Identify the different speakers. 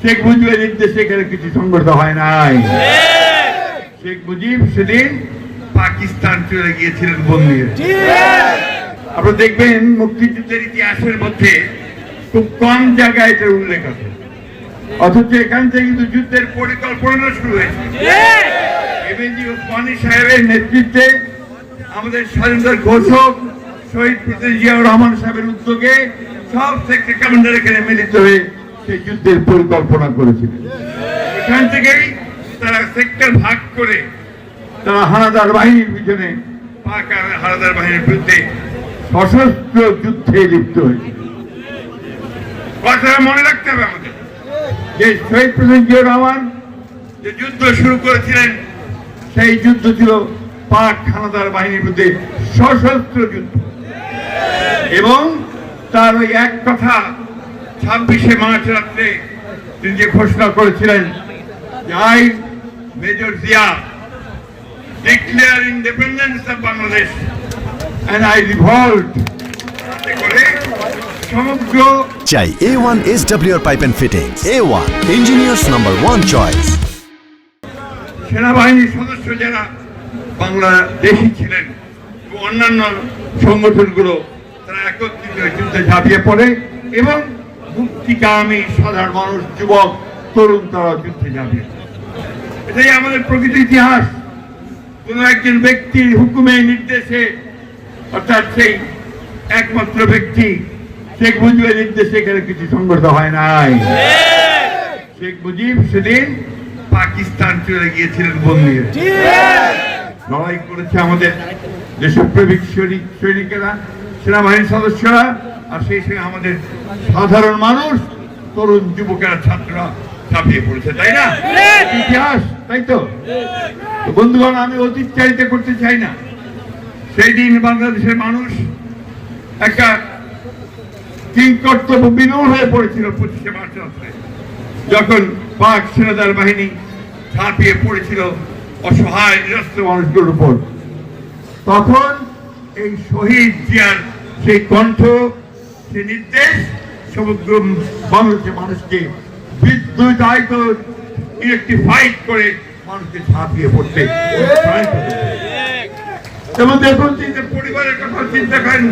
Speaker 1: শেখ মুজিবের নির্দেশে এখানে কিছু সংগঠিত হয় নাই। শেখ মুজিব সেদিন পাকিস্তান চলে গিয়েছিলেন বন্দী। আপনারা দেখবেন মুক্তিযুদ্ধের ইতিহাসের মধ্যে খুব কম জায়গায় এটার উল্লেখ আছে, অথচ এখান থেকে কিন্তু যুদ্ধের পরিকল্পনা শুরু হয়েছে। এমএজি ওসমানী সাহেবের নেতৃত্বে আমাদের স্বাধীনতার ঘোষক শহীদ প্রেসিডেন্ট জিয়াউর রহমান সাহেবের উদ্যোগে সব সেক্টর কমান্ডার এখানে মিলিত হয়ে সেই যুদ্ধের পরিকল্পনা করেছিলেন। এখান থেকেই তারা সেক্টর ভাগ করে তারা হানাদার বাহিনীর পিছনে পাক হানাদার বাহিনীর বিরুদ্ধে সশস্ত্র যুদ্ধে লিপ্ত হয়েছে। কথাটা মনে রাখতে হবে আমাদের, যে শহীদ প্রেসিডেন্ট জিয়াউর রহমান যে যুদ্ধ শুরু করেছিলেন সেই যুদ্ধ ছিল পাক হানাদার বাহিনীর বিরুদ্ধে সশস্ত্র যুদ্ধ। এবং তার ওই এক কথা 26শে মার্চ রাত্রে তিনি যে ঘোষণা করেছিলেন যে I major Zia declare independence of Bangladesh and I revolt করে সমগ্র
Speaker 2: চাই A1 SWR Pipe and Fittings, A1 Engineers #1 choice।
Speaker 1: সেনাবাহিনীর সদস্য যারা বাংলাদেশি ছিলেন এবং অন্যান্য সংগঠনগুলো তারা একত্রিত যুদ্ধে ঝাঁপিয়ে পড়ে এবং মুক্তিকামী সাধারণ মানুষ, যুবক, তরুণ তারা যুদ্ধে ঝাঁপিয়ে পড়ে। এটাই আমাদের প্রকৃত ইতিহাস। কোন একজন ব্যক্তির হুকুমে নির্দেশে, অর্থাৎ সেই একমাত্র ব্যক্তি শেখ মুজিবের নির্দেশে এখানে কিছু সংগঠিত হয় নাই। শেখ মুজিব সেদিন পাকিস্তান চলে গিয়েছিলেন বন্দী। লড়াই করেছে আমাদের দেশপ্রেমিক সৈনিকেরা, সেনাবাহিনীর সদস্যরা, আর সেই সঙ্গে আমাদের সাধারণ মানুষ, তরুণ যুবকেরা, ছাত্ররা ঝাঁপিয়ে পড়েছে, তাই না? ইতিহাস, তাই তো? বন্ধুগণ, আমি অতিচারিত করতে চাই না। সেই দিন বাংলাদেশের মানুষ একটা কিংকর্তব্য বিমূঢ় হয়ে পড়েছিল 25শে মার্চ রাত্রে, যখন পাক সেনাদার বাহিনী ঝাঁপিয়ে পড়েছিল অসহায় নিরস্ত্র মানুষগুলোর উপর। তখন এই শহীদ জিয়ার সেই কণ্ঠ, সেই নির্দেশ সমগ্র মানুষকে বিদ্যুতায়িত ইলেকট্রিফাইড করে মানুষকে ঝাঁপিয়ে পড়তে। এবং দেখুন, পরিবারের কথা চিন্তা করেন।